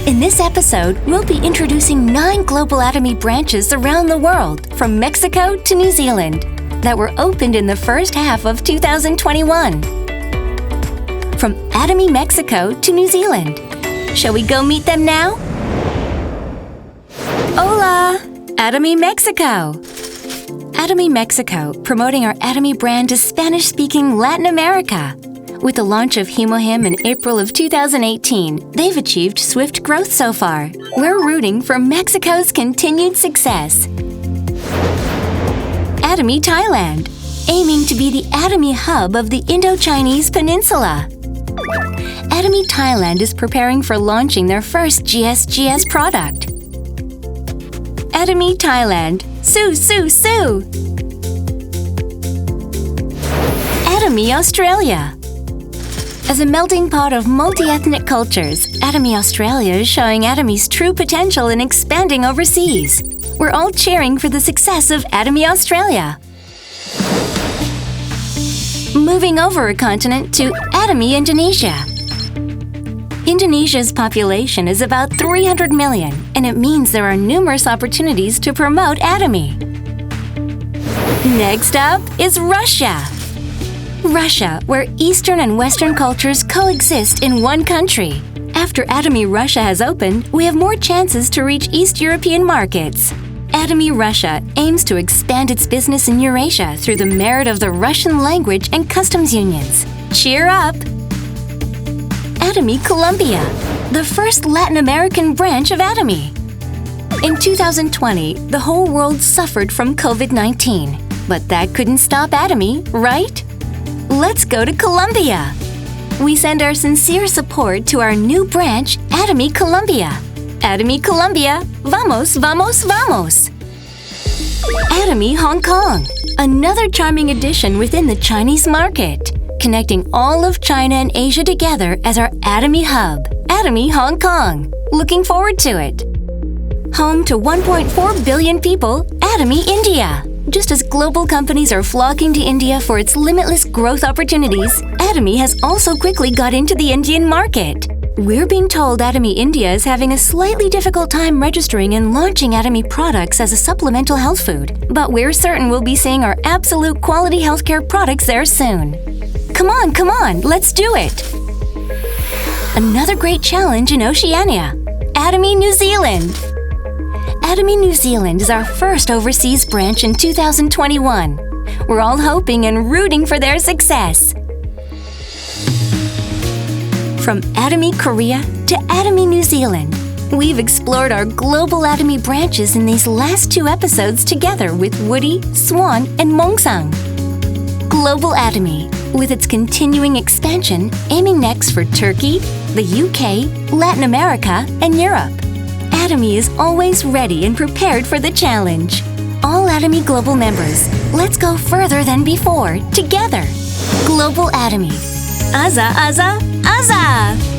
In this episode, we'll be introducing 9 global Atomy branches around the world, from Mexico to New Zealand, that were opened in the first half of 2021. From Atomy Mexico to New Zealand. Shall we go meet them now? Hola! Atomy Mexico! Atomy Mexico, promoting our Atomy brand to Spanish-speaking Latin America. With the launch of Himohim in April of 2018, they've achieved swift growth so far. We're rooting for Mexico's continued success. Atomy Thailand, aiming to be the Atomy hub of the Indo-Chinese Peninsula. Atomy Thailand is preparing for launching their first GSGS product. Atomy Thailand, Sue, Sue, Sue! Atomy Australia. As a melting pot of multi-ethnic cultures, Atomy Australia is showing Atomy's true potential in expanding overseas. We're all cheering for the success of Atomy Australia. Moving over a continent to Atomy Indonesia. Indonesia's population is about 300 million, and it means there are numerous opportunities to promote Atomy. Next up is Russia. Russia, where Eastern and Western cultures coexist in one country. After Atomy Russia has opened, we have more chances to reach East European markets. Atomy Russia aims to expand its business in Eurasia through the merit of the Russian language and customs unions. Cheer up! Atomy Colombia, the first Latin American branch of Atomy. In 2020, the whole world suffered from COVID-19. But that couldn't stop Atomy, right? Let's go to Colombia. We send our sincere support to our new branch, Atomy Colombia. Atomy Colombia, vamos, vamos, vamos! Atomy Hong Kong, another charming addition within the Chinese market, connecting all of China and Asia together as our Atomy hub, Atomy Hong Kong. Looking forward to it. Home to 1.4 billion people, Atomy India. Just as global companies are flocking to India for its limitless growth opportunities, Atomy has also quickly got into the Indian market. We're being told Atomy India is having a slightly difficult time registering and launching Atomy products as a supplemental health food, but we're certain we'll be seeing our absolute quality healthcare products there soon. Come on, let's do it! Another great challenge in Oceania, Atomy New Zealand. Atomy New Zealand is our first overseas branch in 2021. We're all hoping and rooting for their success. From Atomy Korea to Atomy New Zealand, we've explored our global Atomy branches in these last 2 episodes together with Woody, Swan, and Mongsang. Global Atomy, with its continuing expansion, aiming next for Turkey, the UK, Latin America, and Europe. Atomy is always ready and prepared for the challenge. All Atomy Global members, let's go further than before, together. Global Atomy. Aza, aza, aza!